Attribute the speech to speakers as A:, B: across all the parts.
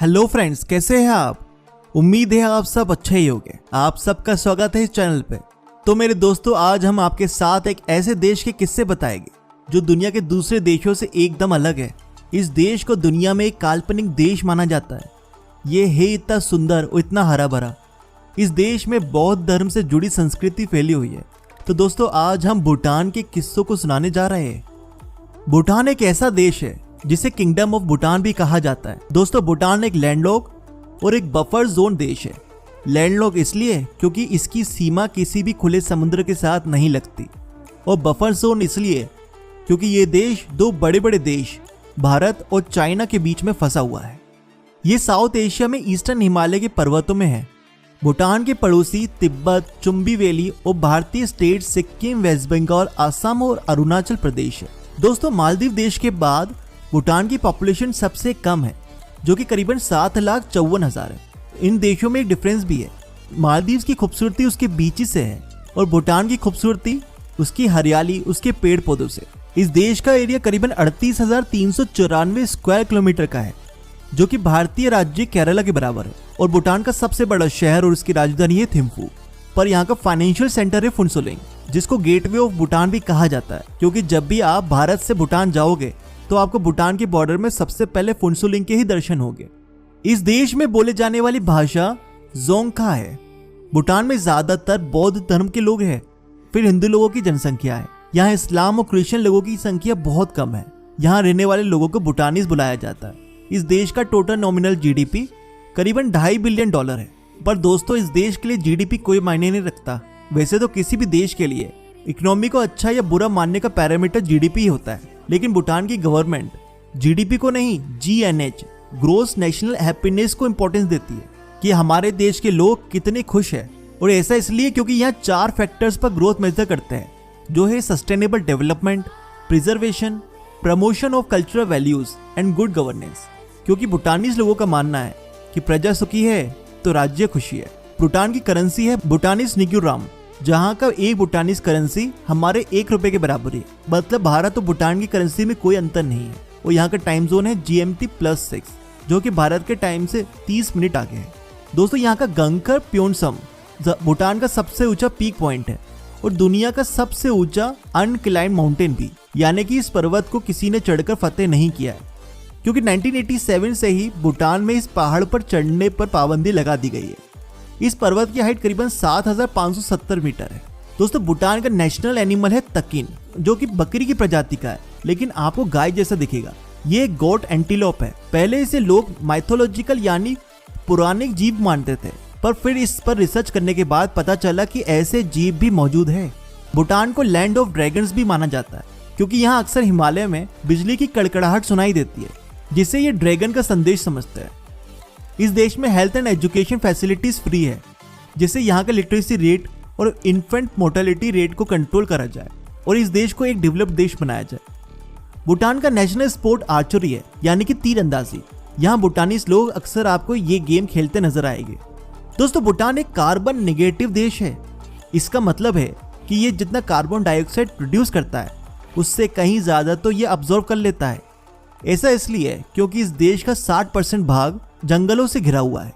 A: Hello friends, कैसे हैं आप। उम्मीद है आप सब अच्छे ही होंगे। आप सबका स्वागत है इस चैनल पे। तो मेरे दोस्तों, आज हम आपके साथ एक ऐसे देश के किस्से बताएंगे जो दुनिया के दूसरे देशों से एकदम अलग है। इस देश को दुनिया में एक काल्पनिक देश माना जाता है। ये है इतना सुंदर और इतना हरा भरा। इस देश में बौद्ध धर्म से जुड़ी संस्कृति फैली हुई है। तो दोस्तों, आज हम भूटान के किस्सों को सुनाने जा रहे हैं। भूटान एक ऐसा देश है जिसे किंगडम ऑफ भूटान भी कहा जाता है। दोस्तों, भूटान एक लैंडलॉक और एक बफर जोन देश है। लैंडलॉक इसलिए क्योंकि इसकी सीमा किसी भी खुले समुद्र के साथ नहीं लगती, और बफर जोन इसलिए क्योंकि ये देश दो बड़े बड़े देश भारत और चाइना के बीच में फंसा हुआ है। ये साउथ एशिया में ईस्टर्न हिमालय के पर्वतों में है। भूटान के पड़ोसी तिब्बत, चुंबी वैली और भारतीय स्टेट सिक्किम, वेस्ट बंगाल, असम और अरुणाचल प्रदेश है। दोस्तों, मालदीव देश के बाद भूटान की पॉपुलेशन सबसे कम है, जो कि करीबन 7,54,000 है। इन देशों में एक डिफरेंस भी है। मालदीव की खूबसूरती उसके बीचेस से है और भूटान की खूबसूरती उसकी हरियाली, उसके पेड़ पौधों से। इस देश का एरिया करीबन 38,394 स्क्वायर किलोमीटर का है, जो कि भारतीय राज्य केरला के बराबर है। और भूटान का सबसे बड़ा शहर और उसकी राजधानी है थिम्फू। पर यहाँ का फाइनेंशियल सेंटर है फुनसुलिंग, जिसको गेटवे ऑफ भूटान भी कहा जाता है, क्योंकि जब भी आप भारत से भूटान जाओगे तो आपको भूटान के बॉर्डर में सबसे पहले फुनसुलिंग के ही दर्शन होंगे। इस देश में बोले जाने वाली भाषा जोंगखा है। भूटान में ज्यादातर बौद्ध धर्म के लोग हैं, फिर हिंदू लोगों की जनसंख्या है। यहाँ इस्लाम और क्रिश्चियन लोगों की संख्या बहुत कम है। यहाँ रहने वाले लोगों को भूटानीज बुलाया जाता है। इस देश का टोटल नॉमिनल जीडीपी करीबन $2.5 बिलियन है। पर दोस्तों, इस देश के लिए जीडीपी कोई मायने नहीं रखता। वैसे तो किसी भी देश के लिए इकोनॉमी को अच्छा या बुरा मानने का पैरामीटर जीडीपी ही होता है, लेकिन भूटान की गवर्नमेंट जीडीपी को नहीं, जीएनएच, ग्रोस नेशनल हैप्पीनेस को इंपॉर्टेंस देती है कि हमारे देश के लोग कितने खुश हैं। और ऐसा इसलिए क्योंकि यहाँ 4 फैक्टर्स पर ग्रोथ मेजर करते हैं, जो है sustainable development, preservation, promotion of cultural values and good governance. क्योंकि भूटानीज लोगों का मानना है कि प्रजा सुखी है तो राज्य खुशी है। भूटान की करेंसी है भूटानीज निक्युराम, जहाँ का एक भूटानीज करेंसी हमारे 1 रुपए के बराबर है। मतलब भारत और भूटान की करेंसी में कोई अंतर नहीं है। और यहाँ का टाइम जोन है GMT+6, जो कि भारत के टाइम से 30 मिनट आगे है। दोस्तों, यहाँ का गंगखर प्योनसम भूटान का सबसे ऊंचा पीक पॉइंट है और दुनिया का सबसे ऊंचा अनक्लाइम्ड माउंटेन भी, यानी कि इस पर्वत को किसी ने चढ़कर फतेह नहीं किया है, क्योंकि 1987 से ही भूटान में इस पहाड़ पर चढ़ने पर पाबंदी लगा दी गई है। इस पर्वत की हाइट करीबन 7,570 मीटर है। दोस्तों, भूटान का नेशनल एनिमल है तकिन, जो कि बकरी की प्रजाति का है, लेकिन आपको गाय जैसा दिखेगा। ये एक गोट एंटीलोप है। पहले इसे लोग माइथोलॉजिकल यानी पौराणिक जीव मानते थे, पर फिर इस पर रिसर्च करने के बाद पता चला कि ऐसे जीव भी मौजूद है। भूटान को लैंड ऑफ ड्रैगन्स भी माना जाता है, क्योंकि यहाँ अक्सर हिमालय में बिजली की कड़कड़ाहट सुनाई देती है, जिससे ये ड्रैगन का संदेश समझते हैं। इस देश में health and education facilities free है, जिससे यहाँ का लिटरेसी रेट और इन्फेंट मोर्टेलिटी रेट को कंट्रोल करा जाए और इस देश को एक डेवलप्ड देश बनाया जाए। भूटान का नेशनल स्पोर्ट आर्चरी है, यानी कि तीरंदाजी। यहाँ भूटानीज लोग अक्सर आपको ये गेम खेलते नजर आएंगे। दोस्तों, भूटान एक कार्बन नेगेटिव देश है। इसका मतलब है कि ये जितना कार्बन डाइऑक्साइड प्रोड्यूस करता है, उससे कहीं ज्यादा तो ये अब्जॉर्ब कर लेता है। ऐसा इसलिए क्योंकि इस देश का 60% भाग जंगलों से घिरा हुआ है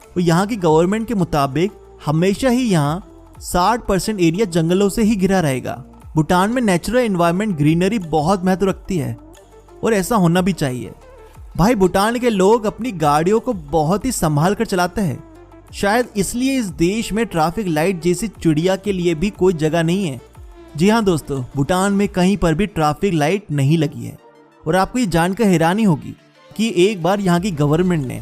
A: और यहाँ की गवर्नमेंट के मुताबिक हमेशा ही यहाँ 60% एरिया जंगलों से ही घिरा रहेगा। भूटान में नेचुरल एनवायरनमेंट, ग्रीनरी बहुत महत्व रखती है और ऐसा होना भी चाहिए। भाई, भूटान के लोग अपनी गाड़ियों को बहुत ही संभाल कर चलाते हैं। शायद इसलिए इस देश में ट्रैफिक लाइट जैसी चिड़िया के लिए भी कोई जगह नहीं है। जी हाँ दोस्तों, भूटान में कहीं पर भी ट्रैफिक लाइट नहीं लगी है। और आपको ये जानकर हैरानी होगी कि एक बार यहाँ की गवर्नमेंट ने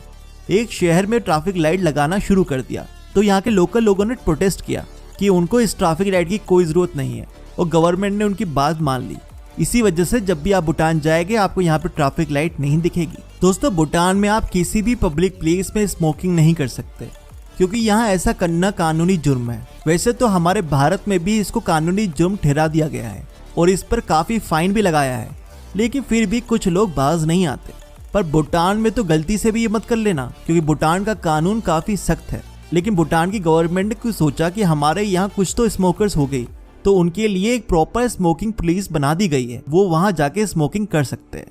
A: एक शहर में ट्रैफिक लाइट लगाना शुरू कर दिया, तो यहाँ के लोकल लोगों ने प्रोटेस्ट किया कि उनको इस ट्रैफिक लाइट की कोई जरूरत नहीं है, और गवर्नमेंट ने उनकी बात मान ली। इसी वजह से जब भी आप भूटान जाएंगे, आपको यहाँ पे ट्रैफिक लाइट नहीं दिखेगी। दोस्तों, भूटान में आप किसी भी पब्लिक प्लेस में स्मोकिंग नहीं कर सकते, क्योंकि यहाँ ऐसा करना कानूनी जुर्म है। वैसे तो हमारे भारत में भी इसको कानूनी जुर्म ठहरा दिया गया है और इस पर काफी फाइन भी लगाया है, लेकिन फिर भी कुछ लोग बाज नहीं आते। पर भूटान में तो गलती से भी ये मत कर लेना, क्योंकि भूटान का कानून काफी सख्त है। लेकिन भूटान की गवर्नमेंट ने कुछ सोचा कि हमारे यहाँ कुछ तो स्मोकर्स हो गई, तो उनके लिए एक प्रॉपर स्मोकिंग पुलिस बना दी गई है। वो वहां जाके स्मोकिंग कर सकते हैं।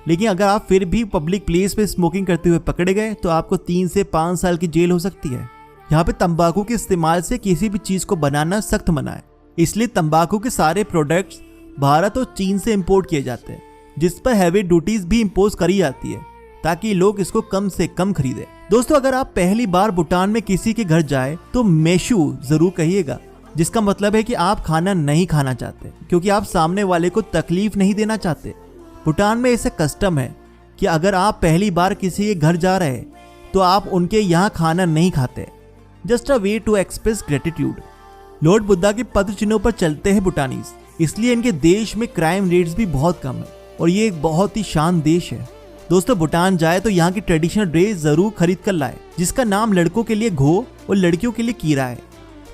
A: लेकिन अगर आप फिर भी पब्लिक प्लेस पे स्मोकिंग करते हुए पकड़े गए तो आपको 3 से 5 साल की जेल हो सकती है। यहाँ पे तंबाकू के इस्तेमाल से किसी भी चीज को बनाना सख्त मना है, इसलिए तंबाकू के सारे प्रोडक्ट्स भारत और चीन से इंपोर्ट किए जाते हैं, जिस पर हैवी ड्यूटीज भी इंपोज करी जाती है ताकि लोग इसको कम से कम खरीदें। दोस्तों, अगर आप पहली बार भूटान में किसी के घर जाए तो मेशू जरूर कहिएगा, जिसका मतलब है कि आप खाना नहीं खाना चाहते, क्योंकि आप सामने वाले को तकलीफ नहीं देना चाहते। भूटान में ऐसे कस्टम है कि अगर आप पहली बार किसी के घर जा रहे तो आप उनके यहाँ खाना नहीं खाते। Just a way to express gratitude. Lord Buddha के पद चिन्हों पर चलते हैं भूटानीज, इसलिए इनके देश में क्राइम रेट्स भी बहुत कम है और ये एक बहुत ही शांत देश है। दोस्तों, भूटान जाए तो यहाँ की ट्रेडिशनल ड्रेस जरूर खरीद कर लाए, जिसका नाम लड़कों के लिए घो और लड़कियों के लिए कीरा है,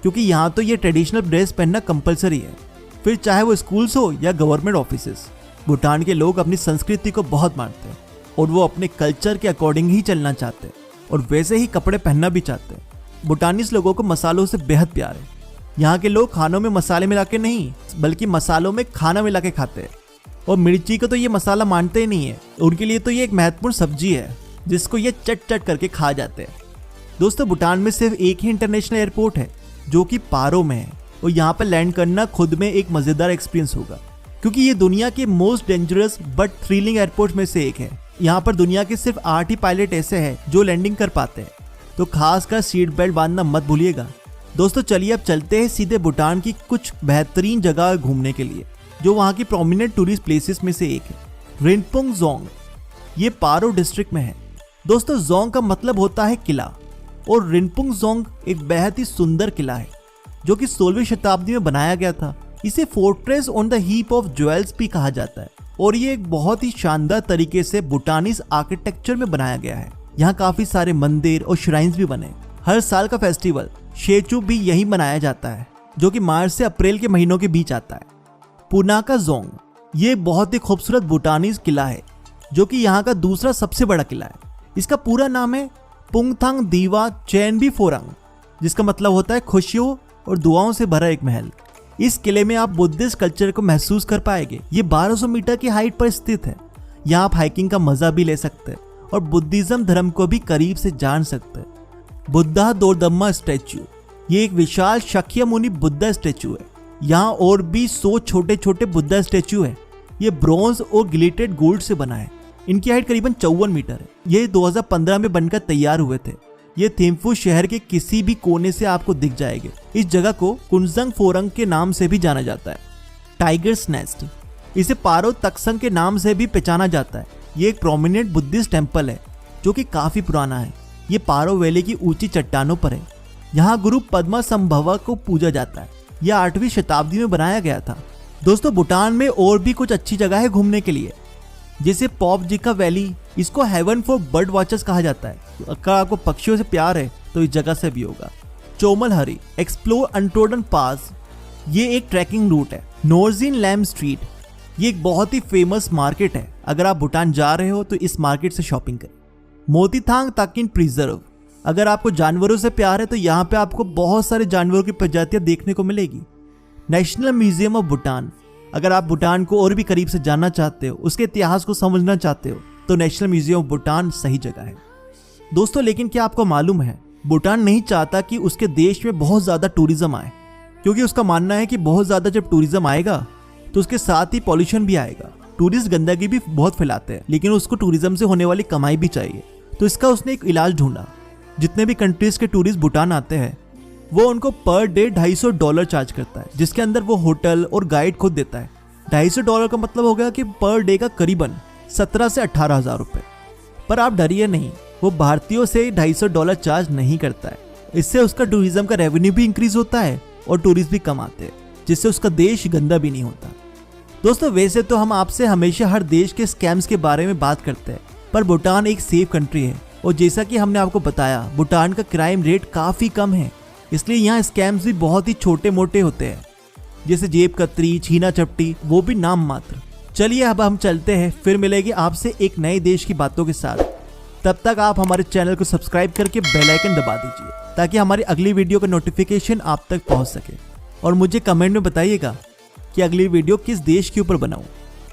A: क्योंकि यहाँ तो ये ट्रेडिशनल ड्रेस पहनना कंपलसरी है, फिर चाहे वो स्कूल्स हो या गवर्नमेंट ऑफिसेस। भूटान के लोग अपनी संस्कृति को बहुत मानते हैं और वो अपने कल्चर के अकॉर्डिंग ही चलना चाहते हैं और वैसे ही कपड़े पहनना भी चाहते हैं। भूटानीज लोगों को मसालों से बेहद प्यार है। यहाँ के लोग खानों में मसाले मिला के नहीं, बल्कि मसालों में खाना मिला के खाते हैं और मिर्ची को तो ये मसाला मानते ही नहीं है। उनके लिए तो ये एक महत्वपूर्ण सब्जी है जिसको ये चट चट करके खा जाते हैं। दोस्तों, भूटान में सिर्फ एक ही इंटरनेशनल एयरपोर्ट है जो कि पारो में है और यहाँ पर लैंड करना खुद में एक मजेदार एक्सपीरियंस होगा, क्योंकि ये दुनिया के most dangerous but thrilling airport में से एक है। यहाँ पर दुनिया के सिर्फ 8 ही पायलट ऐसे हैं जो लैंडिंग कर पाते हैं, तो खासकर सीट बेल्ट बांधना मत भूलिएगा। दोस्तों, चलिए अब चलते हैं सीधे भूटान की कुछ बेहतरीन जगह घूमने के लिए, जो वहाँ की प्रोमिनेंट टूरिस्ट प्लेसेस में से एक है, रिनपुंग जोंग। ये पारो डिस्ट्रिक्ट में है। दोस्तों, जोंग का मतलब होता है किला और रिनपुंग जोंग एक बेहद ही सुंदर किला है जो कि 16वीं शताब्दी में बनाया गया था। इसे fortress on the heap of jewels भी कहा जाता है और ये एक बहुत ही शानदार तरीके से भूटानीज आर्किटेक्चर में बनाया गया है। यहाँ काफी सारे मंदिर और श्राइन्स भी बने। हर साल का फेस्टिवल शेचू भी यही मनाया जाता है, जो कि मार्च से अप्रैल के महीनों के बीच आता है। पुनाका जोंग ये बहुत ही खूबसूरत भूटानीज किला है जो कि यहाँ का दूसरा सबसे बड़ा किला है। इसका पूरा नाम है पुंगथांग दीवा चैनबी फोरंग, जिसका मतलब होता है खुशियों और दुआओं से भरा एक महल। इस किले में आप बुद्धिस्ट कल्चर को महसूस कर पाएंगे। ये 1200 मीटर की हाइट पर स्थित है। यहाँ आप हाइकिंग का मजा भी ले सकते हैं और बुद्धिज्म धर्म को भी करीब से जान सकते हैं। बुद्धा दोरदम्मा स्टैचू ये एक विशाल शाक्यमुनि बुद्धा स्टैचू है। यहाँ और भी 100 छोटे छोटे बुद्धा स्टैचू है। ये ब्रॉन्ज और ग्लिटेड गोल्ड से बना है। इनकी हाइट करीबन 54 मीटर है। ये 2015 में बनकर तैयार हुए थे। ये थिम्फू शहर के किसी भी कोने से आपको दिख जाएंगे। इस जगह को कुंजंग फोरंग के नाम से भी जाना जाता है। टाइगर्स नेस्ट इसे पारो तक्संग के नाम से भी पहचाना जाता है। ये एक प्रोमिनेंट बुद्धिस्ट टेम्पल है जो कि काफी पुराना है। ये पारो वैली की ऊंची चट्टानों पर है। यहाँ गुरु पद्मा संभवा को पूजा जाता है। यह 8वीं शताब्दी में बनाया गया था। दोस्तों, भूटान में और भी कुछ अच्छी जगह है घूमने के लिए, जैसे पॉपजिका वैली। इसको हेवन फॉर बर्ड वॉचर्स कहा जाता है। अगर आपको पक्षियों से प्यार है तो इस जगह से भी होगा। चोमल हरी एक्सप्लोर अनट्रोडन पास ये एक ट्रैकिंग रूट है। नोर्जिन लैम स्ट्रीट ये एक बहुत ही फेमस मार्केट है। अगर आप भूटान जा रहे हो तो इस मार्केट से शॉपिंग करें। मोतीथांग ताकिन प्रिजर्व अगर आपको जानवरों से प्यार है तो यहाँ पे आपको बहुत सारे जानवरों की प्रजातियां देखने को मिलेगी। नेशनल म्यूजियम ऑफ भूटान अगर आप भूटान को और भी करीब से जानना चाहते हो, उसके इतिहास को समझना चाहते हो, तो नेशनल म्यूजियम ऑफ भूटान सही जगह है। दोस्तों, लेकिन क्या आपको मालूम है भूटान नहीं चाहता कि उसके देश में बहुत ज्यादा टूरिज्म आए, क्योंकि उसका मानना है कि बहुत ज्यादा जब टूरिज्म आएगा तो उसके साथ ही पॉल्यूशन भी आएगा। टूरिस्ट गंदगी भी बहुत फैलाते हैं, लेकिन उसको टूरिज्म से होने वाली कमाई भी चाहिए। तो इसका उसने एक इलाज ढूंढा। जितने भी कंट्रीज के टूरिस्ट भूटान आते हैं वो उनको पर डे $250 चार्ज करता है, जिसके अंदर वो होटल और गाइड खुद देता है। $250 का मतलब हो गया कि पर डे का करीबन 17 से 18 हजार रुपए। पर आप डरिए नहीं, वो भारतीयों से $250 चार्ज नहीं करता है। इससे उसका टूरिज्म का रेवेन्यू भी इंक्रीज होता है और टूरिस्ट भी कम आते हैं, जिससे उसका देश गंदा भी नहीं होता। दोस्तों, वैसे तो हम आपसे हमेशा हर देश के स्कैम्स के बारे में बात करते हैं, पर भूटान एक सेफ कंट्री है और जैसा कि हमने आपको बताया भूटान का क्राइम रेट काफी कम है, इसलिए यहाँ स्कैम्स भी बहुत ही छोटे मोटे होते हैं, जैसे जेब कतरी, छीना चपटी, वो भी नाम मात्र। चलिए अब हम चलते हैं, फिर मिलेंगे आपसे एक नए देश की बातों के साथ। तब तक आप हमारे चैनल को सब्सक्राइब करके बेल आइकन दबा दीजिए ताकि हमारी अगली वीडियो का नोटिफिकेशन आप तक पहुंच सके। और मुझे कमेंट में बताइएगा कि अगली वीडियो किस देश के ऊपर बनाऊं।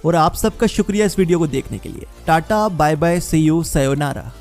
A: और आप सबका शुक्रिया इस वीडियो को देखने के लिए। Tata, bye bye, see you, sayonara.